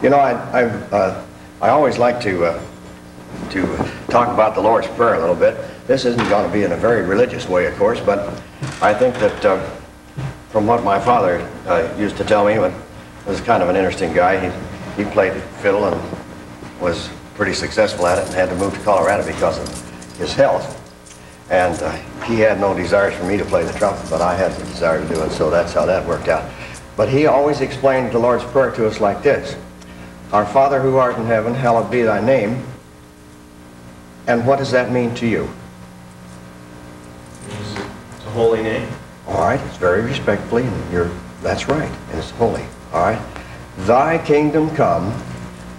You know, I always like to talk about the Lord's Prayer a little bit. This isn't going to be in a very religious way, of course, but I think that from what my father used to tell me, when he was kind of an interesting guy, he played fiddle and was pretty successful at it and had to move to Colorado because of his health. And he had no desires for me to play the trumpet, but I had the desire to do it, so that's how that worked out. But he always explained the Lord's Prayer to us like this: Our Father who art in heaven, hallowed be thy name. And what does that mean to you? It's a holy name. All right, it's very respectfully, and that's right, and it's holy. All right. Thy kingdom come,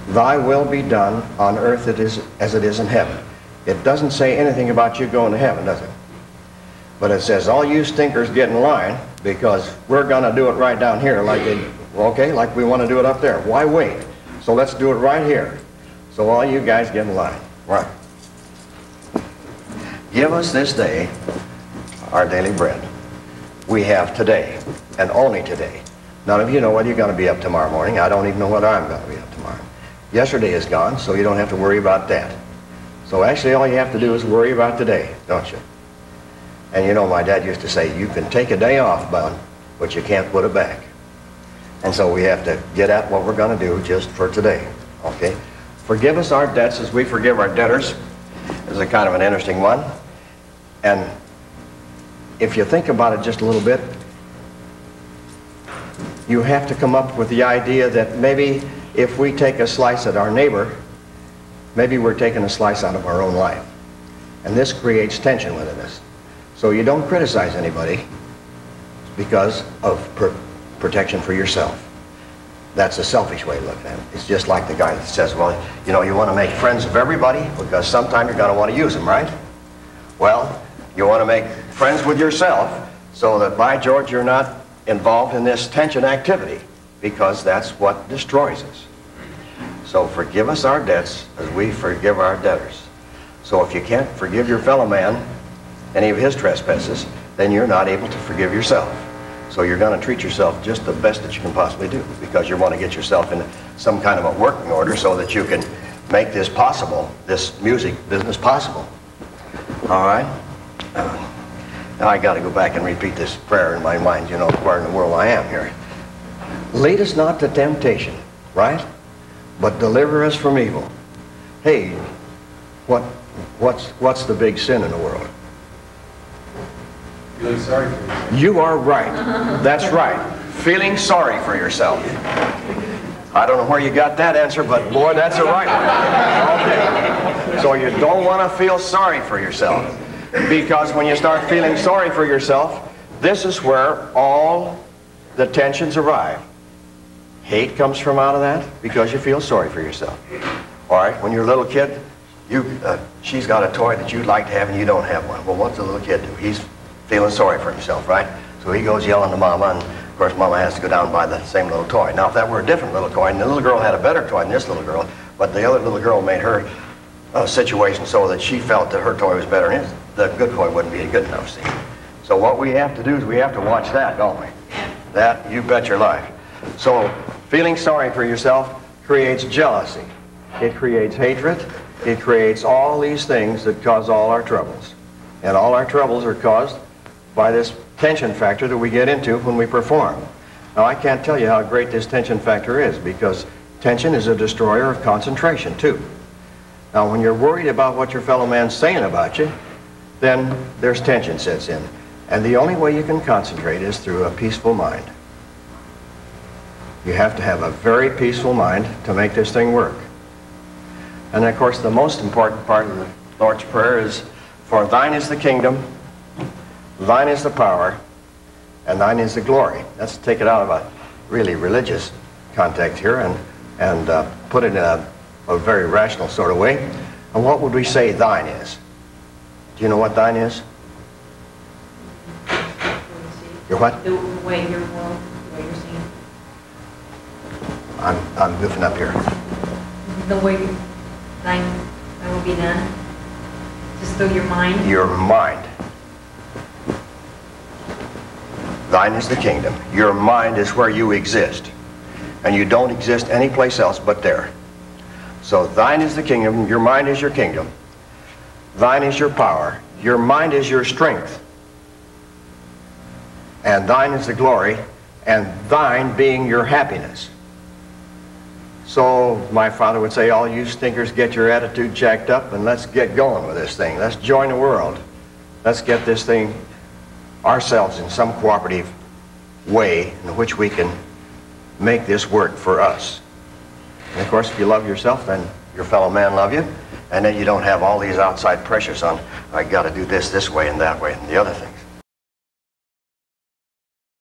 thy will be done on earth as it is in heaven. It doesn't say anything about you going to heaven, does it? But it says, all you stinkers get in line, because we're going to do it right down here like we want to do it up there. Why wait? So let's do it right here. So all you guys get in line. Right. Give us this day our daily bread. We have today, and only today. None of you know whether you're going to be up tomorrow morning. I don't even know whether I'm going to be up tomorrow. Yesterday is gone, so you don't have to worry about that. So actually all you have to do is worry about today, don't you? And you know, my dad used to say, you can take a day off, Bud, but you can't put it back. And so we have to get at what we're going to do just for today, okay? Forgive us our debts as we forgive our debtors is a kind of an interesting one. And if you think about it just a little bit, you have to come up with the idea that maybe if we take a slice at our neighbor, maybe we're taking a slice out of our own life. And this creates tension within us. So you don't criticize anybody because of protection for yourself. That's a selfish way of looking at it. It's just like the guy that says, well, you know, you want to make friends of everybody because sometime you're going to want to use them, right? Well, you want to make friends with yourself so that, by George, you're not involved in this tension activity, because that's what destroys us. So forgive us our debts as we forgive our debtors. So if you can't forgive your fellow man any of his trespasses, then you're not able to forgive yourself. So you're going to treat yourself just the best that you can possibly do, because you want to get yourself in some kind of a working order so that you can make this possible, this music business possible. All right? Now I got to go back and repeat this prayer in my mind, you know, where in the world I am here. Lead us not to temptation, right? But deliver us from evil. Hey, what's the big sin in the world? Feeling sorry for yourself. You are right. That's right. Feeling sorry for yourself. I don't know where you got that answer, but boy, that's a right one. Okay. So you don't want to feel sorry for yourself, because when you start feeling sorry for yourself, this is where all the tensions arrive. Hate comes from out of that because you feel sorry for yourself. All right, when you're a little kid, she's got a toy that you'd like to have and you don't have one. Well, what's the little kid do? He's feeling sorry for himself, right? So he goes yelling to Mama, and of course Mama has to go down and buy the same little toy. Now if that were a different little toy, and the little girl had a better toy than this little girl, but the other little girl made her situation so that she felt that her toy was better than his, the good toy wouldn't be good enough, see? So what we have to do is we have to watch that, don't we? That, you bet your life. So feeling sorry for yourself creates jealousy. It creates hatred. It creates all these things that cause all our troubles. And all our troubles are caused by this tension factor that we get into when we perform. Now, I can't tell you how great this tension factor is, because tension is a destroyer of concentration, too. Now, when you're worried about what your fellow man's saying about you, then there's tension sets in. And the only way you can concentrate is through a peaceful mind. You have to have a very peaceful mind to make this thing work. And of course, the most important part of the Lord's Prayer is, for thine is the kingdom, thine is the power, and thine is the glory. Let's take it out of a really religious context here and put it in a very rational sort of way. And what would we say thine is? Do you know what thine is? Your what? The way your world, the way you're seeing. I'm goofing up here. The way thine will be done. Just through your mind. Your mind. Thine is the kingdom. Your mind is where you exist. And you don't exist anyplace else but there. So thine is the kingdom, your mind is your kingdom. Thine is your power, your mind is your strength. And thine is the glory, and thine being your happiness. So my father would say, all you stinkers, get your attitude jacked up and let's get going with this thing. Let's join the world. Let's get this thing ourselves in some cooperative way in which we can make this work for us. And of course, if you love yourself, then your fellow man love you, and then you don't have all these outside pressures on, I got to do this way and that way and the other thing.